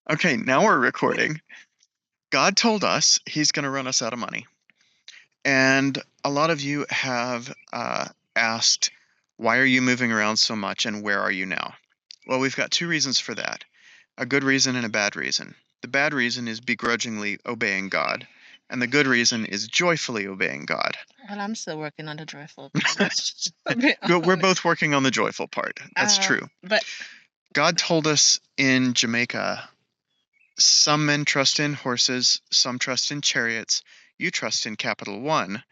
Okay, now we're recording. God told us he's going to run us out of money. And a lot of you have asked, why are you moving around so much and where are you now? Well, we've got two reasons for that, a good reason and a bad reason. The bad reason is begrudgingly obeying God, and the good reason is joyfully obeying God. Well, I'm still working on the joyful part. To be We're honest. both working on the joyful part. That's true. But God told us in Jamaica, some men trust in horses, some trust in chariots. You trust in Capital One,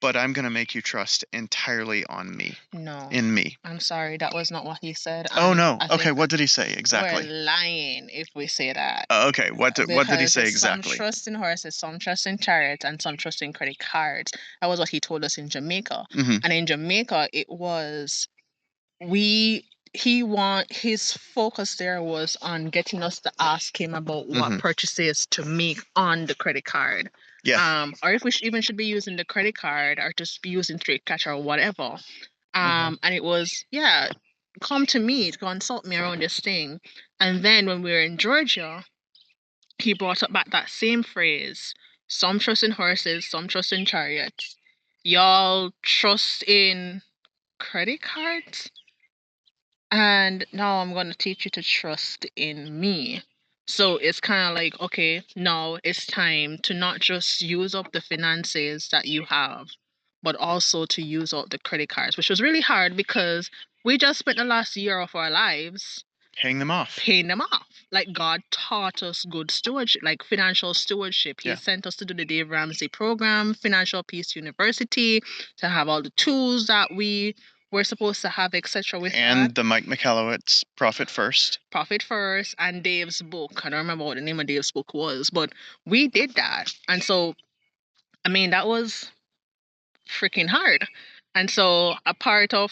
but I'm going to make you trust entirely on me, no, in me. I'm sorry, that was not what he said, Oh and no. I Okay, think what did he say we're exactly? lying if we say that. Okay, what did he Because say some exactly? trust in horses, some trust in chariots, and some trust in credit cards. That was what he told us in Jamaica. Hmm. And in Jamaica, it was we his focus there was on getting us to ask him about what Hmm. purchases to make on the credit card. Yeah. Or if we even should be using the credit card or just be using straight cash or whatever. And it was, yeah, come to me to consult me around this thing. And then when we were in Georgia, he brought up back that same phrase: some trust in horses, some trust in chariots. Y'all trust in credit cards? And now I'm going to teach you to trust in me. So it's kind of like, okay, now it's time to not just use up the finances that you have, but also to use up the credit cards, which was really hard because we just spent the last year of our lives Paying them off. paying them off. Like God taught us good stewardship, like financial stewardship. He Yeah. sent us to do the Dave Ramsey program, Financial Peace University, to have all the tools that we were supposed to have, etc. With that. And the Mike Michalowicz Profit First. Profit First and Dave's book. I don't remember what the name of Dave's book was, but we did that. And so, I mean, that was freaking hard. And so, a part of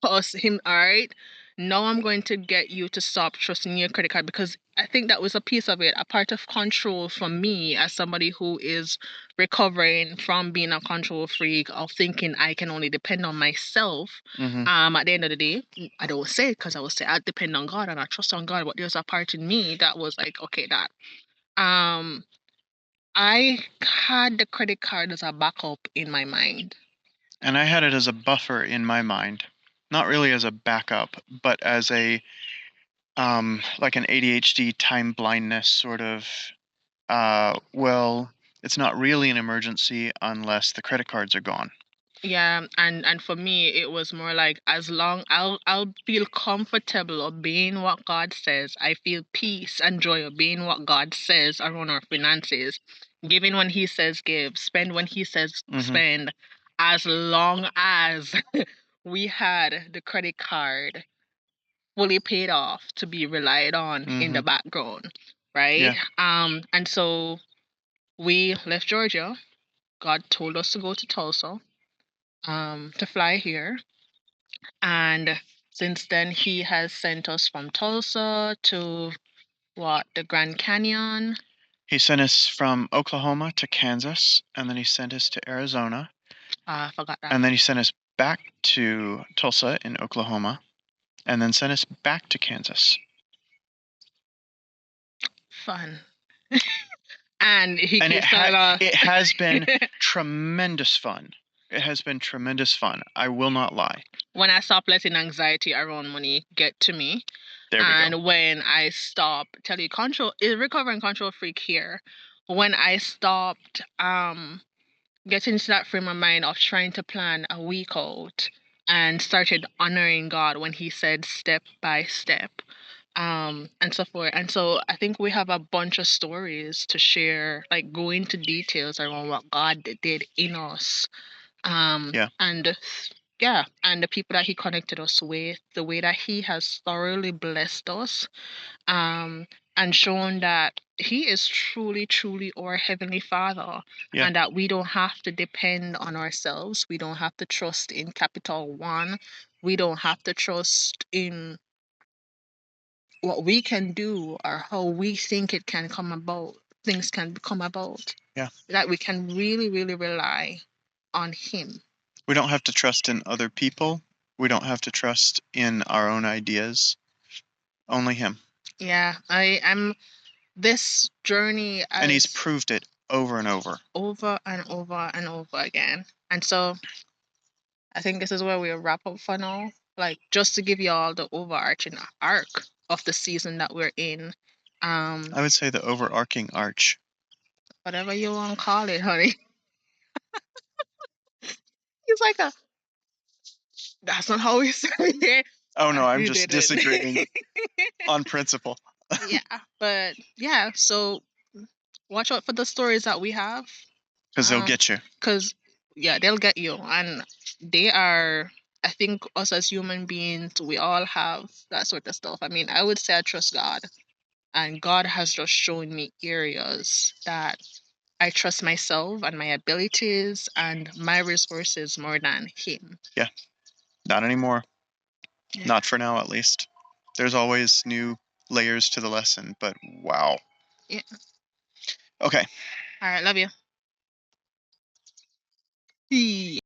us, him, all right, now I'm going to get you to stop trusting your credit card, because I think that was a piece of it, a part of control for me as somebody who is recovering from being a control freak, of thinking I can only depend on myself. Hmm. At the end of the day, I don't say it because I would say I depend on God and I trust on God, but there's a part in me that was like, okay, that um I had the credit card as a backup in my mind. And I had it as a buffer in my mind, not really as a backup, but as a like an ADHD time blindness sort of. Well, it's not really an emergency unless the credit cards are gone. Yeah, and for me it was more like, as long I'll feel comfortable obeying what God says. I feel peace and joy obeying what God says around our finances. Giving when he says give, spend when he says Hmm. spend, as long as we had the credit card fully paid off to be relied on in Hmm. the background, right? Yeah. And so we left Georgia. God told us to go to Tulsa, to fly here. And since then, he has sent us from Tulsa to what, the Grand Canyon. He sent us from Oklahoma to Kansas, and then he sent us to Arizona, I forgot that. and then he sent us back to Tulsa in Oklahoma, and then sent us back to Kansas. Fun. And he And keeps telling us. it has been tremendous fun. It has been tremendous fun. I will not lie. When I stop letting anxiety around money get to me, There we go. and when I stop, tell you, control is recovering control freak here. When I stopped getting into that frame of mind of trying to plan a week out, and started honoring God when he said step by step, and so forth. And so I think we have a bunch of stories to share, like go into details around what God did in us. Yeah. And yeah, and the people that he connected us with, the way that he has thoroughly blessed us, um, and shown that he is truly, truly our Heavenly Father, Yeah. and that we don't have to depend on ourselves. We don't have to trust in Capital One. We don't have to trust in what we can do or how we think it can come about. Things can come about. Yeah. That we can really, really rely on him. We don't have to trust in other people. We don't have to trust in our own ideas. Only him. Yeah, I'm this journey And he's as proved it over and over. over and over and over again. And so I think this is where we wrap up for now. Like just to give you all the overarching arc of the season that we're in. I would say the overarching arch. Whatever you want to call it, honey. He's like a that's not how we say it. Oh no, I'm You just did it. disagreeing on principle. Yeah. But yeah, so watch out for the stories that we have. Because they'll get you. Because yeah, they'll get you. And they are I think us as human beings, we all have that sort of stuff. I mean, I would say I trust God. And God has just shown me areas that I trust myself and my abilities and my resources more than Him. Yeah, not anymore. Yeah. Not for now, at least. There's always new layers to the lesson, but wow. Yeah. Okay. All right. Love you.